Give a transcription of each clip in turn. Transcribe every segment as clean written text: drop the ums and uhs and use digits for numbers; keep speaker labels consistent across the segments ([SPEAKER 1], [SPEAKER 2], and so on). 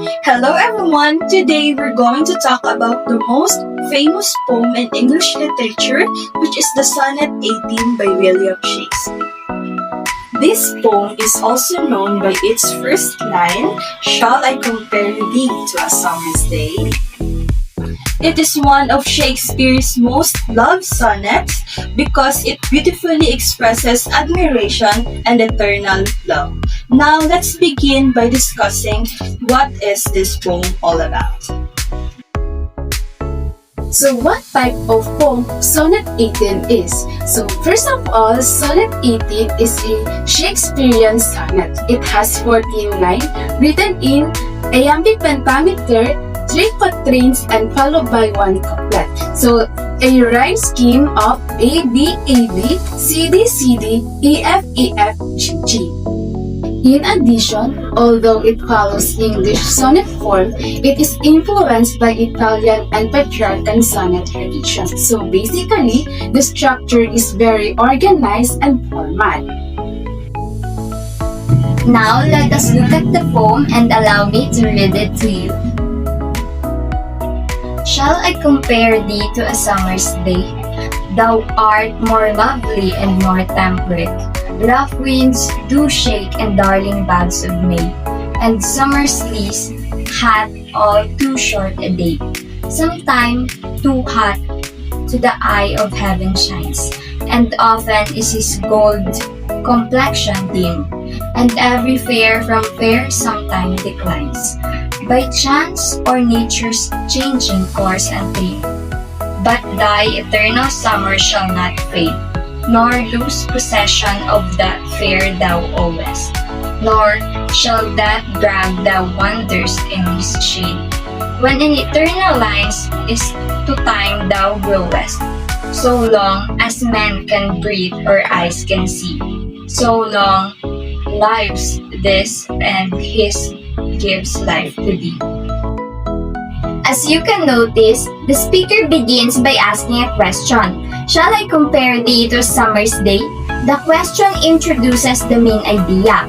[SPEAKER 1] Hello everyone! Today we're going to talk about the most famous poem in English literature, which is the Sonnet 18 by William Shakespeare. This poem is also known by its first line, "Shall I compare thee to a summer's day?" It is one of Shakespeare's most loved sonnets because it beautifully expresses admiration and eternal love. Now let's begin by discussing what is this poem all about.
[SPEAKER 2] So what type of poem Sonnet 18 is? So first of all, Sonnet 18 is a Shakespearean sonnet. It has 14 lines written in iambic pentameter, 3 quatrains, and followed by 1 couplet. So a rhyme scheme of A B A B, C D C D, E F E F G G. In addition, although it follows English sonnet form, it is influenced by Italian and Petrarchan sonnet tradition. So basically, the structure is very organized and formal.
[SPEAKER 3] Now let us look at the poem and allow me to read it to you. Shall I compare thee to a summer's day? Thou art more lovely and more temperate. Rough winds do shake and darling buds of May, and summer's lease hath all too short a day. Sometime too hot to the eye of heaven shines, and often is his gold complexion dim, and every fair from fair sometime declines, by chance or nature's changing course and theme. But thy eternal summer shall not fade, nor lose possession of that fair thou owest, nor shall that drag thou wanderest in his shade. When in eternal lines is to time thou growest, so long as men can breathe or eyes can see, so long lives this and his gives life to thee.
[SPEAKER 4] As you can notice, the speaker begins by asking a question. Shall I compare thee to a summer's day? The question introduces the main idea.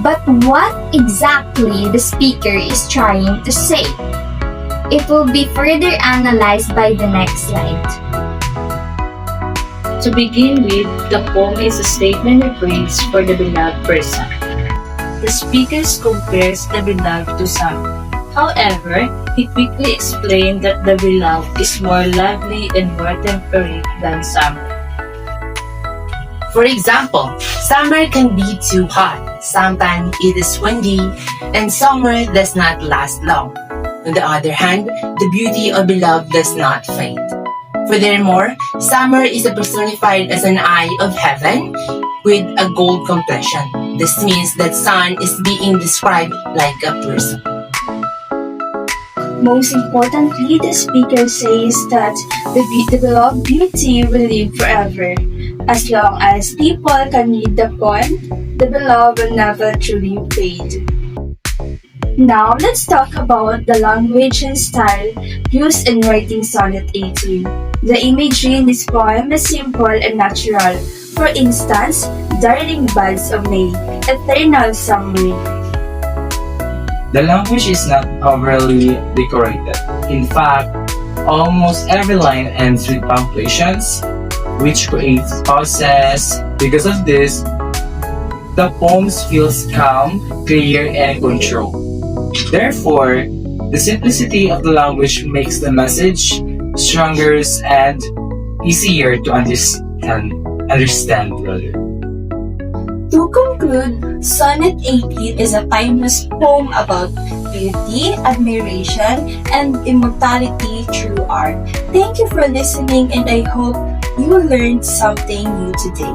[SPEAKER 4] But what exactly the speaker is trying to say? It will be further analyzed by the next slide.
[SPEAKER 1] To begin with, the poem is a statement of praise for the beloved person. The speaker compares the beloved to summer. However, he quickly explained that the beloved is more lovely and more temperate than summer.
[SPEAKER 5] For example, summer can be too hot, sometimes it is windy, and summer does not last long. On the other hand, the beauty of beloved does not fade. Furthermore, summer is personified as an eye of heaven with a gold complexion. This means that sun is being described like a person.
[SPEAKER 1] Most importantly, the speaker says that the beloved beauty will live forever. As long as people can read the poem, the beloved will never truly fade. Now, let's talk about the language and style used in writing Sonnet 18. The imagery in this poem is simple and natural. For instance, darling buds of May, eternal summer.
[SPEAKER 6] The language is not overly decorated. In fact, almost every line ends with punctuations, which creates pauses. Because of this, the poem feels calm, clear, and controlled. Therefore, the simplicity of the language makes the message stronger and easier to understand.
[SPEAKER 1] To conclude, Sonnet 18 is a timeless poem about beauty, admiration, and immortality through art. Thank you for listening, and I hope you learned something new today.